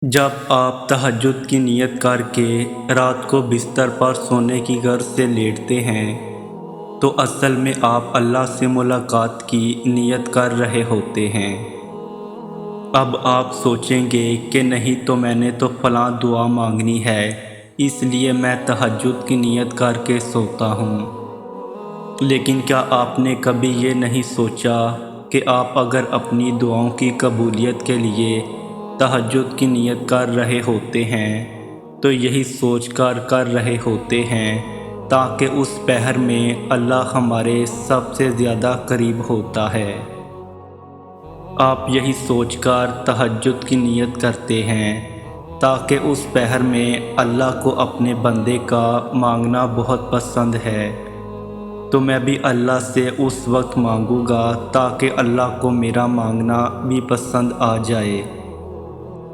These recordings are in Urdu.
جب آپ تہجد کی نیت کر کے رات کو بستر پر سونے کی غرض سے لیٹتے ہیں تو اصل میں آپ اللہ سے ملاقات کی نیت کر رہے ہوتے ہیں۔ اب آپ سوچیں گے کہ نہیں تو میں نے تو فلاں دعا مانگنی ہے، اس لیے میں تہجد کی نیت کر کے سوتا ہوں۔ لیکن کیا آپ نے کبھی یہ نہیں سوچا کہ آپ اگر اپنی دعاؤں کی قبولیت کے لیے تہجد کی نیت کر رہے ہوتے ہیں تو یہی سوچ کر رہے ہوتے ہیں تاکہ اس پہر میں اللہ ہمارے سب سے زیادہ قریب ہوتا ہے۔ آپ یہی سوچ کر تہجد کی نیت کرتے ہیں تاکہ اس پہر میں اللہ کو اپنے بندے کا مانگنا بہت پسند ہے، تو میں بھی اللہ سے اس وقت مانگوں گا تاکہ اللہ کو میرا مانگنا بھی پسند آ جائے،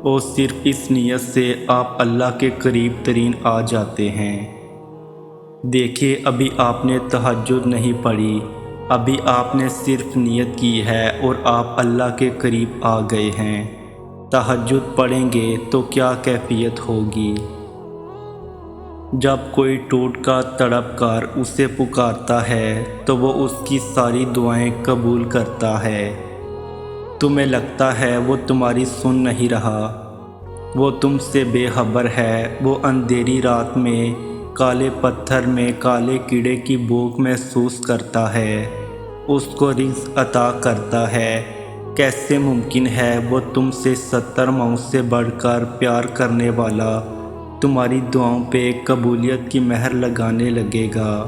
اور صرف اس نیت سے آپ اللہ کے قریب ترین آ جاتے ہیں۔ دیکھیے، ابھی آپ نے تہجد نہیں پڑھی، ابھی آپ نے صرف نیت کی ہے اور آپ اللہ کے قریب آ گئے ہیں۔ تہجد پڑھیں گے تو کیا کیفیت ہوگی؟ جب کوئی ٹوٹ کر تڑپ کر اسے پکارتا ہے تو وہ اس کی ساری دعائیں قبول کرتا ہے۔ تمہیں لگتا ہے وہ تمہاری سن نہیں رہا، وہ تم سے بے خبر ہے، وہ اندھیری رات میں کالے پتھر میں کالے کیڑے کی بھوک محسوس کرتا ہے، اس کو رزق عطا کرتا ہے۔ کیسے ممکن ہے وہ تم سے 70 ماؤں سے بڑھ کر پیار کرنے والا تمہاری دعاؤں پہ قبولیت کی مہر لگانے لگے گا؟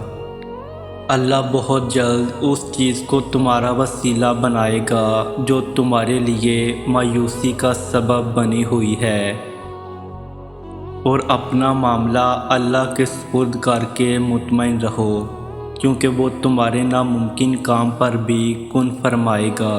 اللہ بہت جلد اس چیز کو تمہارا وسیلہ بنائے گا جو تمہارے لیے مایوسی کا سبب بنی ہوئی ہے، اور اپنا معاملہ اللہ کے سپرد کر کے مطمئن رہو، کیونکہ وہ تمہارے ناممکن کام پر بھی کن فرمائے گا۔